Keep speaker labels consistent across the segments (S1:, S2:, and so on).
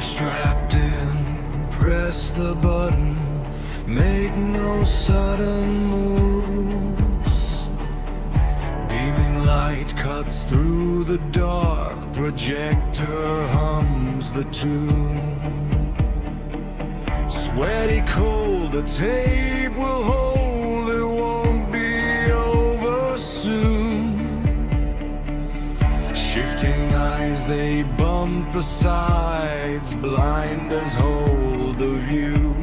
S1: strapped in, press the button, make no sudden moves. Beaming light cuts through the dark, projector hums the tune. Sweaty cold, the tape will hold, it won't be over soon. Shifting eyes, they bump the sides, blinders hold the view.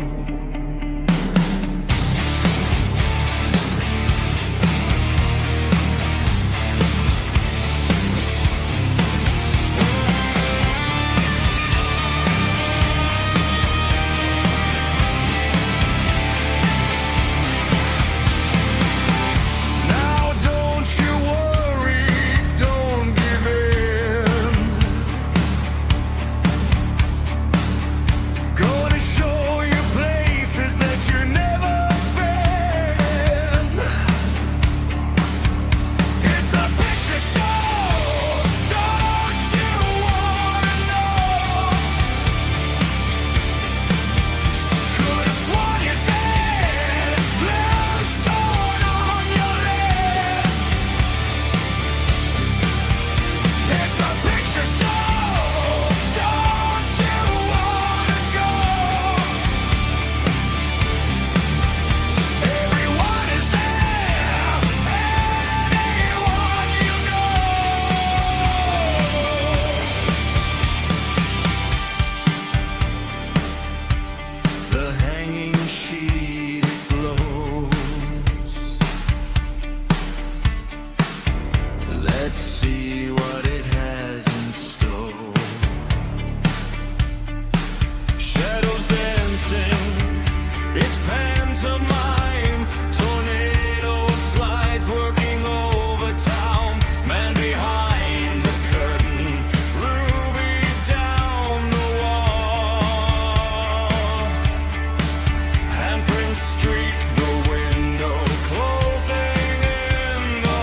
S1: Let's see what it has in store. Shadows dancing, it's pantomime. Tornado slides working over town. Man behind the curtain, Ruby down the wall. Handprints streak the window, clothing in the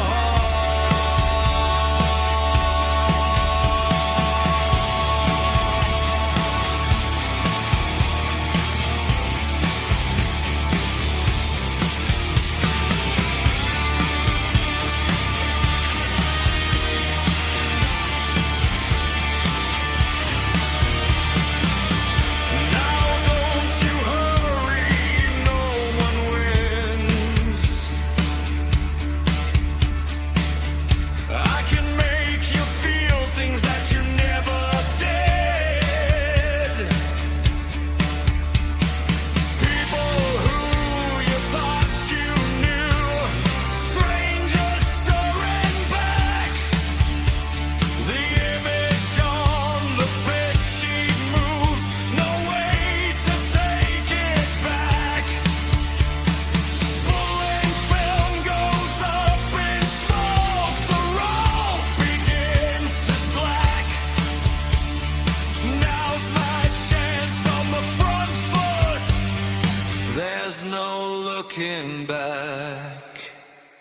S1: no looking back.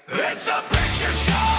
S1: It's a picture show.